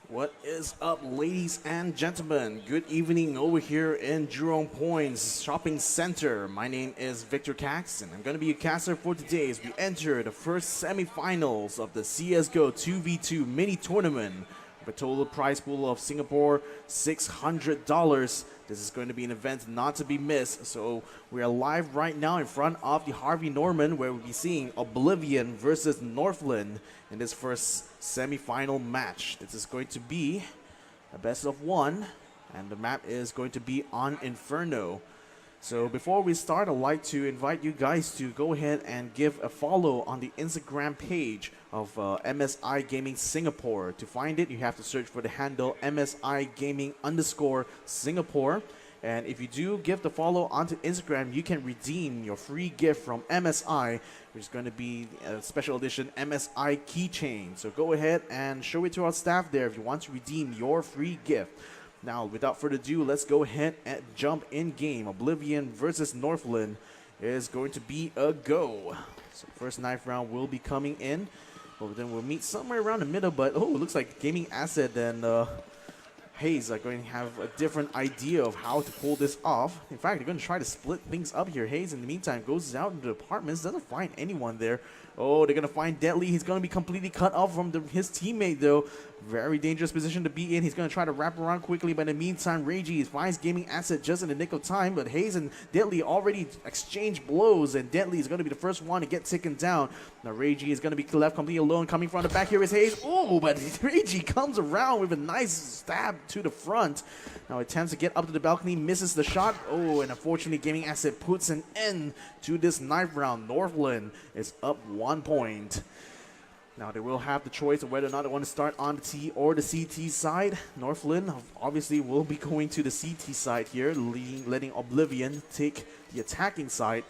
What is up, ladies and gentlemen? Good evening over here in Jerome Point's shopping center. My name is Victor Cax, and I'm going to be your caster for today as we enter the first semifinals of the CSGO 2v2 mini tournament with a total prize pool of Singapore $600. This is going to be an event not to be missed. So we are live right now in front of the Harvey Norman, where we'll be seeing Oblivion versus Northland in this first semi-final match. This is going to be a best of one, and the map is going to be on Inferno. So before we start, I'd like to invite you guys to go ahead and give a follow on the Instagram page of MSI Gaming Singapore. To find it, you have to search for the handle MSI Gaming _Singapore. And if you do give the follow onto Instagram, you can redeem your free gift from MSI, which is going to be a special edition MSI keychain. So go ahead and show it to our staff there if you want to redeem your free gift. Now, without further ado, let's go ahead and jump in game. Oblivion versus Northland is going to be a go. So first knife round will be coming in. Well, then we'll meet somewhere around the middle, but oh, it looks like Gaming Asset and Hayes are going to have a different idea of how to pull this off. In fact, they're going to try to split things up here. Hayes, in the meantime, goes out into the apartments, doesn't find anyone there. Oh, they're going to find Deadly. He's going to be completely cut off from his teammate, though. Very dangerous position to be in. He's going to try to wrap around quickly, but in the meantime, Reggie finds Gaming Asset just in the nick of time, but Hayes and Deadly already exchange blows, and Deadly is going to be the first one to get taken down. Now, Reggie is going to be left completely alone. Coming from the back here is Hayes. Oh, but Reggie comes around with a nice stab to the front. Now, attempts to get up to the balcony, misses the shot. Oh, and unfortunately, Gaming Asset puts an end to this knife round. Northland is up 1 point. Now, they will have the choice of whether or not they want to start on the T or the CT side. Northland obviously will be going to the CT side here, letting Oblivion take the attacking side.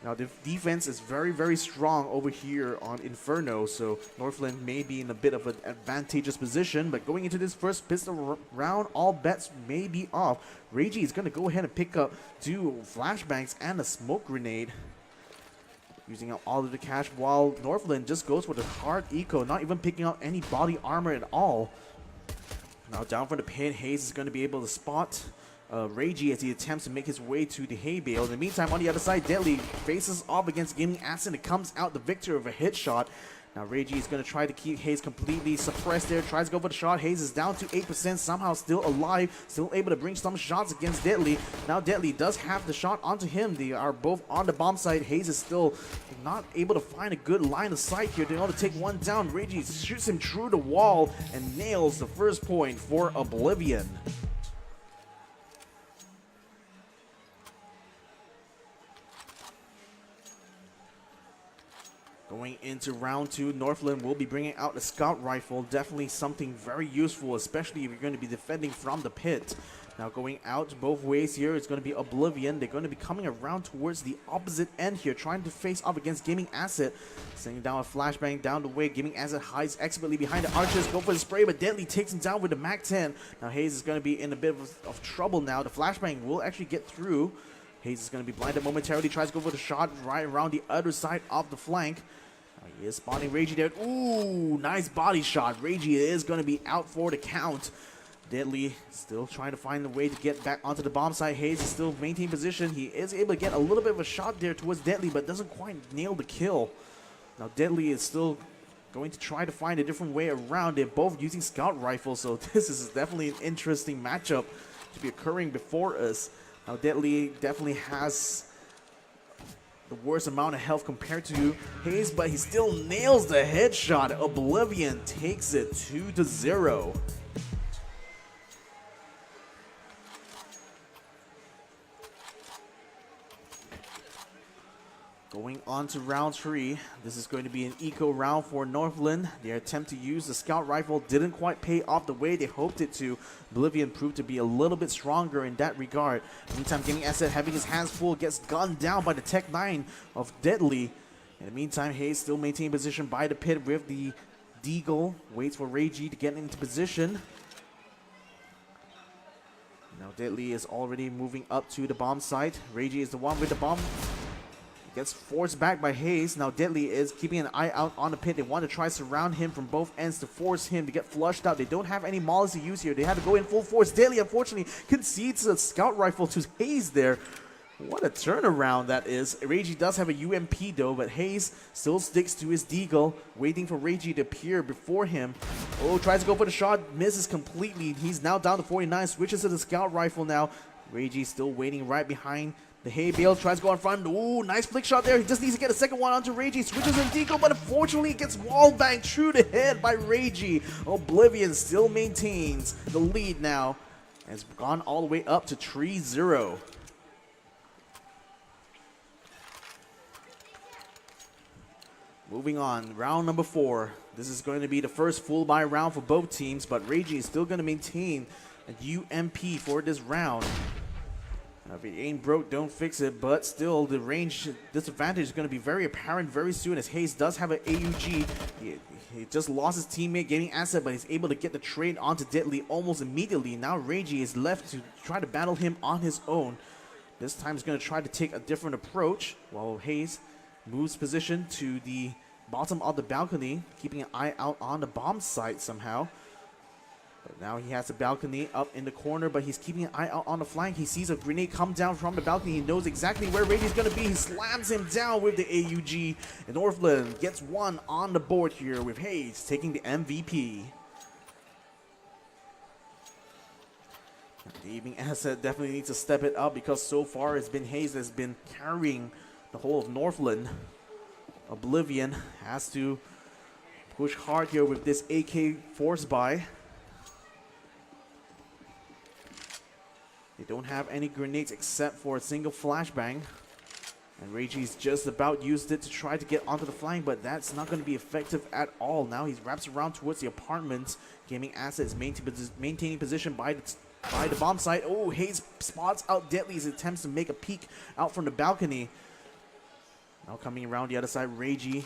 Now, the defense is very, very strong over here on Inferno, so Northland may be in a bit of an advantageous position, but going into this first pistol round, all bets may be off. Reggie is going to go ahead and pick up 2 flashbangs and a smoke grenade, using up all of the cash, while Northland just goes for the hard eco, not even picking up any body armor at all. Now, down from the pit, Hayes is going to be able to spot Reggie as he attempts to make his way to the hay bale. In the meantime, on the other side, Deadly faces off against Gaming Asset and comes out the victor of a hit shot. Now, Reggie is going to try to keep Hayes completely suppressed there. Tries to go for the shot. Hayes is down to 8%, somehow still alive. Still able to bring some shots against Deadly. Now, Deadly does have the shot onto him. They are both on the bomb site. Hayes is still not able to find a good line of sight here. They're able to take one down. Reggie shoots him through the wall and nails the first point for Oblivion. Going into round 2, Northland will be bringing out the scout rifle. Definitely something very useful, especially if you're going to be defending from the pit. Now, going out both ways here, it's going to be Oblivion. They're going to be coming around towards the opposite end here, trying to face off against Gaming Asset. Sending down a flashbang down the way. Gaming Asset hides expertly behind the archers. Go for the spray, but Deadly takes him down with the MAC-10. Now, Hayes is going to be in a bit of trouble now. The flashbang will actually get through. Hayes is going to be blinded momentarily. Tries to go for the shot right around the other side of the flank. He is spotting Reggie there. Ooh, nice body shot. Reggie is going to be out for the count. Deadly still trying to find a way to get back onto the bomb site. Hayes is still maintaining position. He is able to get a little bit of a shot there towards Deadly, but doesn't quite nail the kill. Now, Deadly is still going to try to find a different way around. They're both using scout rifles, so this is definitely an interesting matchup to be occurring before us. Now, Deadly definitely has the worst amount of health compared to Hayes, but he still nails the headshot. Oblivion takes it 2-0. Going on to round 3, this is going to be an eco round for Northland. Their attempt to use the scout rifle didn't quite pay off the way they hoped it to. Oblivion proved to be a little bit stronger in that regard. Meantime, Gaming Asset, having his hands full, gets gunned down by the Tech 9 of Deadly. In the meantime, Hayes still maintaining position by the pit with the Deagle. Waits for Reggie to get into position. Now, Deadly is already moving up to the bomb site. Reggie is the one with the bomb. Gets forced back by Hayes. Now Deadly is keeping an eye out on the pit. They want to try to surround him from both ends to force him to get flushed out. They don't have any mollies to use here. They have to go in full force. Deadly unfortunately concedes a scout rifle to Hayes there. What a turnaround that is. Reiji does have a UMP though, but Hayes still sticks to his deagle, waiting for Reiji to appear before him. Oh, tries to go for the shot, misses completely. He's now down to 49, switches to the scout rifle now. Reiji still waiting right behind the hay bale, tries to go in front. Ooh, nice flick shot there. He just needs to get a second one onto Reiji. Switches in deagle, but unfortunately it gets wall banged through the head by Reiji. Oblivion still maintains the lead now. Has gone all the way up to 3-0. Moving on, round number 4. This is going to be the first full buy round for both teams, but Reiji is still going to maintain a UMP for this round. Now, if it ain't broke, don't fix it, but still the range disadvantage is going to be very apparent very soon as Hayes does have an AUG. He just lost his teammate gaining asset, but he's able to get the trade onto Deadly almost immediately. Now Reiji is left to try to battle him on his own. This time he's going to try to take a different approach while Hayes moves position to the bottom of the balcony, keeping an eye out on the bomb site somehow. But now he has the balcony up in the corner, but he's keeping an eye out on the flank. He sees a grenade come down from the balcony. He knows exactly where Reiji's going to be. He slams him down with the AUG. And Northland gets one on the board here with Hayes taking the MVP. The evening asset definitely needs to step it up because so far it's been Hayes that's been carrying the whole of Northland. Oblivion has to push hard here with this AK force buy. They don't have any grenades except for a single flashbang. And Reiji's just about used it to try to get onto the flank, but that's not going to be effective at all. Now he wraps around towards the apartments. Gaming assets maintaining position by the bomb site. Oh, Hayes spots out Deadly's attempts to make a peek out from the balcony. Now coming around the other side, Reiji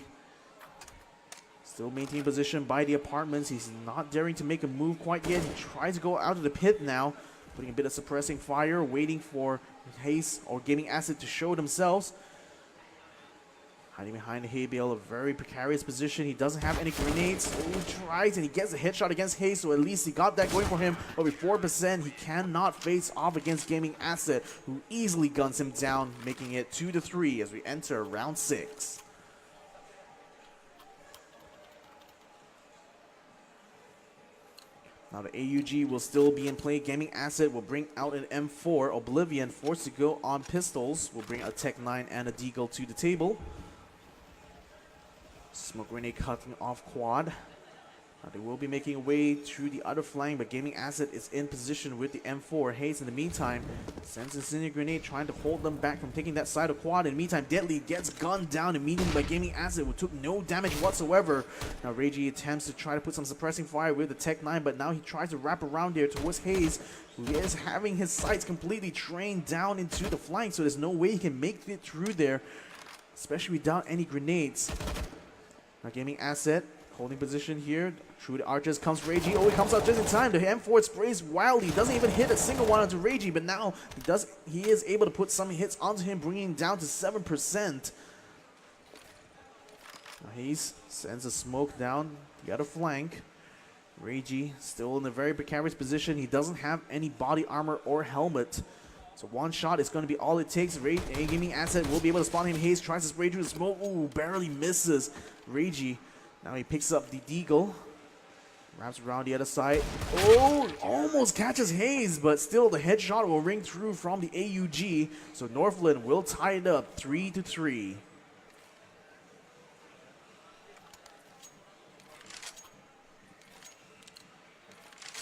still maintaining position by the apartments. He's not daring to make a move quite yet. He tries to go out of the pit now, putting a bit of suppressing fire, waiting for Hayes or Gaming Asset to show themselves. Hiding behind the hay bale, a very precarious position. He doesn't have any grenades. Oh, he tries and he gets a headshot against Hayes, so at least he got that going for him. But with 4%, he cannot face off against Gaming Asset, who easily guns him down, making it 2-3 as we enter round 6. Now the AUG will still be in play. Gaming Asset will bring out an M4. Oblivion, forced to go on pistols, will bring a Tech 9 and a Deagle to the table. Smoke grenade cutting off quad. Now they will be making a way through the other flank, but Gaming Asset is in position with the M4. Hayes, in the meantime, sends a incendiary grenade trying to hold them back from taking that side of quad. In the meantime, Deadly gets gunned down immediately by Gaming Asset, who took no damage whatsoever. Now Reiji attempts to try to put some suppressing fire with the Tech 9, but now he tries to wrap around there towards Hayes, who is having his sights completely trained down into the flank, so there's no way he can make it through there, especially without any grenades. Now Gaming Asset holding position here. Through the archers comes Reiji. Oh, he comes out just in time. The M4 sprays wildly. Doesn't even hit a single one onto Reiji, but now he is able to put some hits onto him, bringing him down to 7%. Now Hayes sends a smoke down the other flank. Reiji still in a very precarious position. He doesn't have any body armor or helmet. So one shot is going to be all it takes. Gaming Asset will be able to spawn him. Hayes tries to spray through the smoke. Ooh, barely misses Reiji. Now he picks up the Deagle. Wraps around the other side. Oh, almost catches Hayes, but still the headshot will ring through from the AUG. So Northland will tie it up 3-3.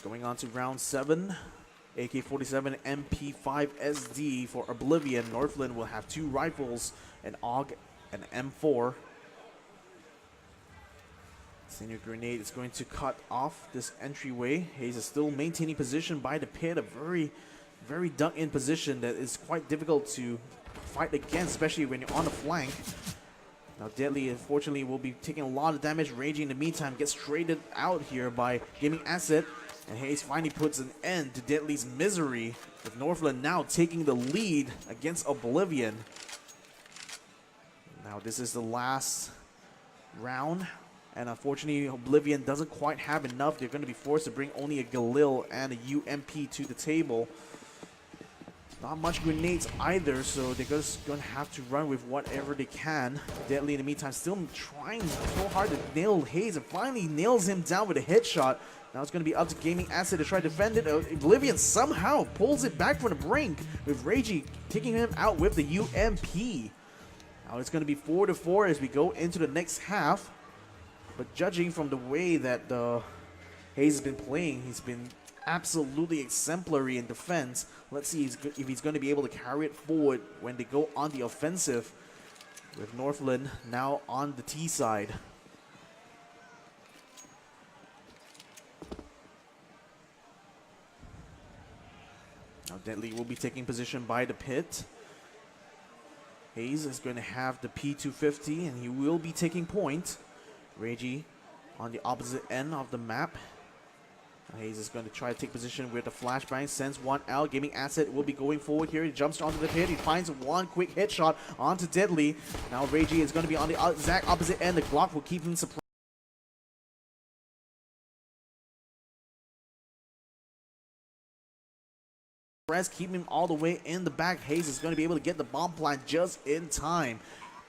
Going on to round 7. AK-47 MP5 SD for Oblivion. Northland will have 2 rifles, an AUG and M4. Senior grenade is going to cut off this entryway. Hayes is still maintaining position by the pit, a very dug in position that is quite difficult to fight against, especially when you're on the flank. Now Deadly, unfortunately, will be taking a lot of damage. Reiji, in the meantime, gets traded out here by Gaming Asset. And Hayes finally puts an end to Deadly's misery, with Northland now taking the lead against Oblivion. Now this is the last round, and unfortunately Oblivion doesn't quite have enough. They're going to be forced to bring only a Galil and a UMP to the table. Not much grenades either, so they're just going to have to run with whatever they can. Deadly in the meantime still trying so hard to nail Hayes, and finally nails him down with a headshot. Now it's going to be up to Gaming Acid to try to defend it. Oblivion somehow pulls it back from the brink, with Reiji taking him out with the UMP. Now it's going to be 4-4 as we go into the next half. But judging from the way that Hayes has been playing, he's been absolutely exemplary in defense. Let's see if he's going to be able to carry it forward when they go on the offensive, with Northland now on the T side. Now Deadly will be taking position by the pit. Hayes is going to have the P250 and he will be taking point. Reiji on the opposite end of the map. Hayes is going to try to take position with the flashbang, sends one out. Gaming Asset will be going forward here. He jumps onto the pit. He finds one quick headshot onto Deadly. Now Reiji is going to be on the exact opposite end. The Glock will keep him surprised. Keep him all the way in the back. Hayes is going to be able to get the bomb plant just in time.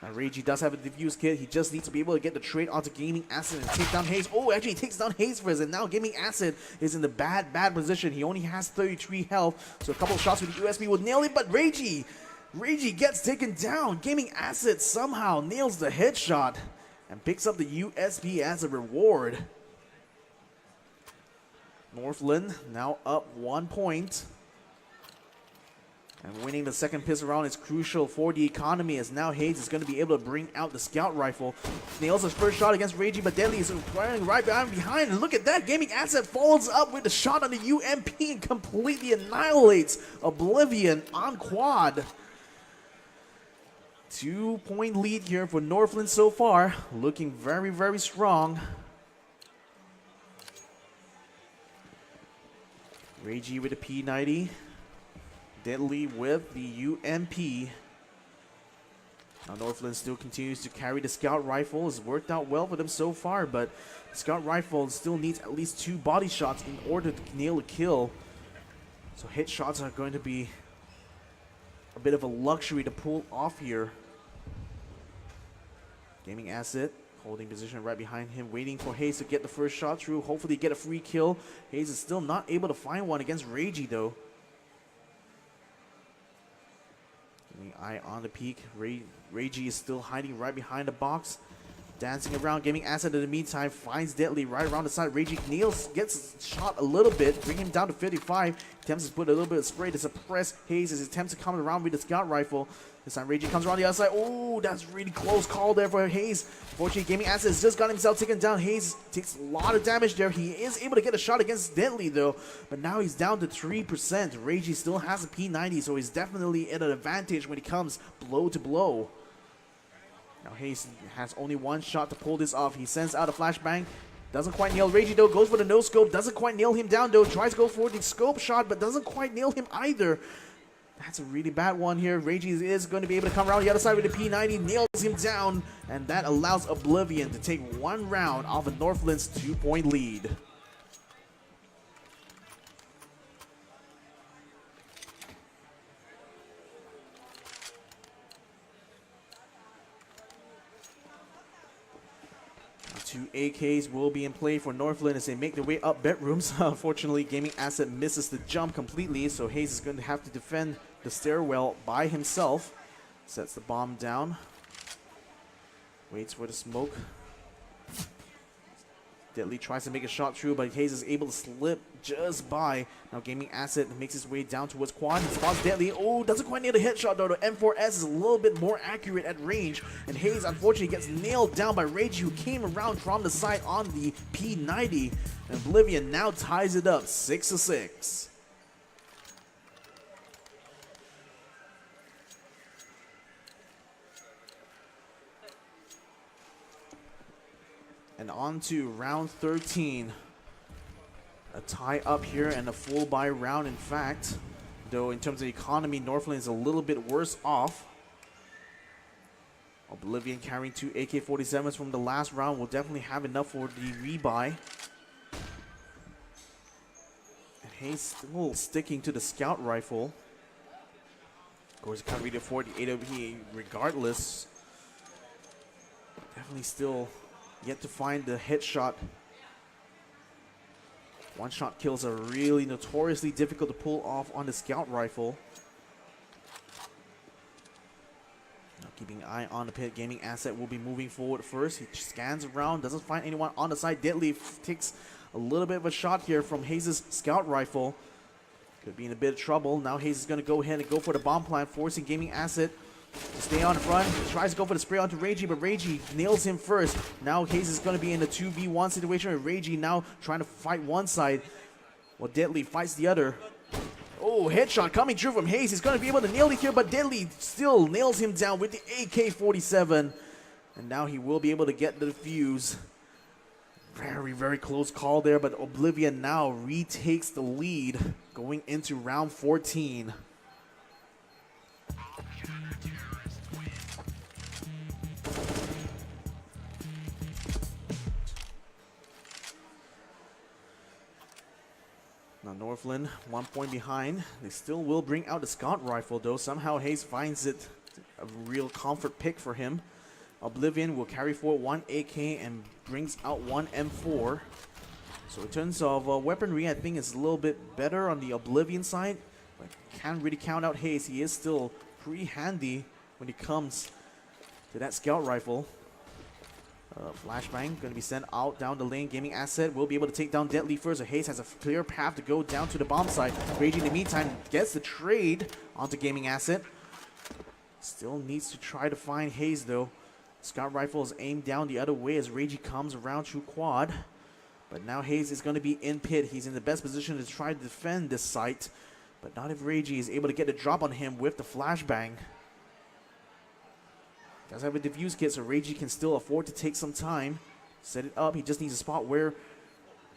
Now Reiji does have a defuse kit. He just needs to be able to get the trade onto Gaming Acid and take down Hayes. Oh, actually he takes down Hayes first, and now Gaming Acid is in the bad position. He only has 33 health, so a couple of shots with the USB will nail it, but Reiji gets taken down. Gaming Acid somehow nails the headshot and picks up the USB as a reward. Northland now up 1 point. And winning the second pistol round is crucial for the economy, as now Hayes is going to be able to bring out the scout rifle. Nails his first shot against Reiji, but Deadly is running right behind. And look at that, Gaming Asset follows up with the shot on the UMP and completely annihilates Oblivion on quad. 2-point lead here for Northland so far, looking very strong. Reiji with a P90. Deadly with the UMP. Now Northland still continues to carry the scout rifle. It's worked out well for them so far, but the scout rifle still needs at least 2 body shots in order to nail a kill. So hit shots are going to be a bit of a luxury to pull off here. Gaming Asset holding position right behind him, waiting for Hayes to get the first shot through. Hopefully get a free kill. Hayes is still not able to find one against Reiji though. Eye on the peak. Reiji is still hiding right behind the box, dancing around. Gaming Asset in the meantime finds Deadly right around the side. Reiji gets shot a little bit, bring him down to 55. Attempts to put a little bit of spray to suppress Hayes as he attempts to come around with the scout rifle. This time Reiji comes around the other side. Oh, that's really close call there for Hayes. Fortunately, Gaming Asset has just got himself taken down. Hayes takes a lot of damage there. He is able to get a shot against Deadly though, but now he's down to 3%. Reiji still has a P90, so he's definitely at an advantage when he comes blow to blow. Now Hayes has only 1 shot to pull this off. He sends out a flashbang. Doesn't quite nail Reiji though. Goes for the no scope. Doesn't quite nail him down though. Tries to go for the scope shot, but doesn't quite nail him either. That's a really bad one here. Reiji is going to be able to come around the other side with the P90, nails him down, and that allows Oblivion to take 1 round off of Northland's 2-point lead. Two AKs will be in play for Northland as they make their way up bedrooms. Unfortunately, Gaming Asset misses the jump completely, so Hayes is going to have to defend the stairwell by himself. Sets the bomb down. Waits for the smoke. Deadly tries to make a shot through, but Hayes is able to slip just by. Now Gaming Asset makes his way down towards quad. He spots Deadly. Oh, doesn't quite nail the headshot though. The M4S is a little bit more accurate at range. And Hayes unfortunately gets nailed down by Reiji, who came around from the side on the P90. And Oblivion now ties it up 6-6. And on to round 13. A tie up here and a full buy round, in fact. Though in terms of economy, Northland is a little bit worse off. Oblivion carrying 2 AK-47s from the last round will definitely have enough for the rebuy. And Hayes still sticking to the scout rifle. Of course, can't read it for the AWP regardless. Definitely still yet to find the headshot. One-shot kills are really notoriously difficult to pull off on the scout rifle. Now keeping an eye on the pit. Gaming asset will be moving forward first. He scans around, doesn't find anyone on the side. Deadly takes a little bit of a shot here from Hayes' scout rifle. Could be in a bit of trouble. Now Hayes is going to go ahead and go for the bomb plant, forcing Gaming asset to stay on the front. He tries to go for the spray onto Reiji, but Reiji nails him first. Now Hayes is going to be in a 2v1 situation with Reiji now trying to fight one side while Deadly fights the other. Oh, headshot coming through from Hayes. He's going to be able to nail it here, but Deadly still nails him down with the AK-47. And now he will be able to get the defuse. Very, very close call there, but Oblivion now retakes the lead going into round 14. Now Northland 1 point behind. They still will bring out the scout rifle though. Somehow Hayes finds it a real comfort pick for him. Oblivion will carry forward 1 AK and brings out 1 M4. So in terms of weaponry, I think it's a little bit better on the Oblivion side. But can't really count out Hayes. He is still pretty handy when it comes to that scout rifle. Flashbang going to be sent out down the lane. Gaming asset will be able to take down Deadly first. So Hayes has a clear path to go down to the bomb site. Raging in the meantime gets the trade onto Gaming asset. Still needs to try to find Hayes though. Scout rifle is aimed down the other way as Reiji comes around to quad. But now Hayes is going to be in pit. He's in the best position to try to defend this site. But not if Reiji is able to get the drop on him with the flashbang. Does have a diffuse kit, so Reiji can still afford to take some time. Set it up. He just needs a spot where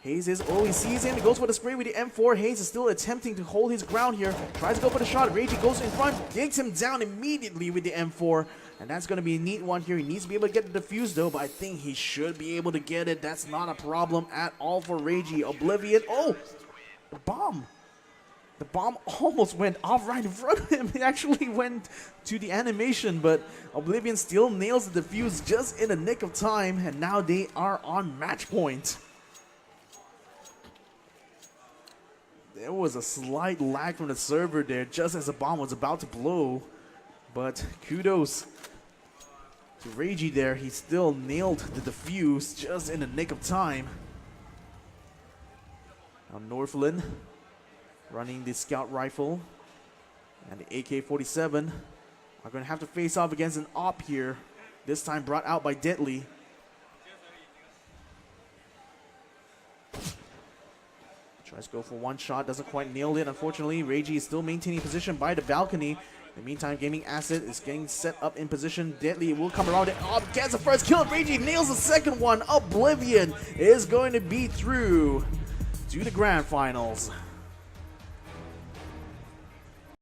Hayes is. Oh, he sees him. He goes for the spray with the M4. Hayes is still attempting to hold his ground here. Tries to go for the shot. Reiji goes in front. Takes him down immediately with the M4. And that's going to be a neat one here. He needs to be able to get the defuse though, but I think he should be able to get it. That's not a problem at all for Reiji. Oblivion. Oh, the bomb. The bomb almost went off right in front of him. It actually went to the animation, but Oblivion still nails the defuse just in the nick of time. And now they are on match point. There was a slight lag from the server there just as the bomb was about to blow. But kudos to Reiji there. He still nailed the defuse just in the nick of time. Now Northland running the scout rifle and the AK-47 are going to have to face off against an op here. This time brought out by Deadly. Tries to go for one shot, doesn't quite nail it. Unfortunately, Reiji is still maintaining position by the balcony. In the meantime, Gaming asset is getting set up in position. Deadly will come around and gets the first kill. Reiji nails the second one. Oblivion is going to be through to the grand finals.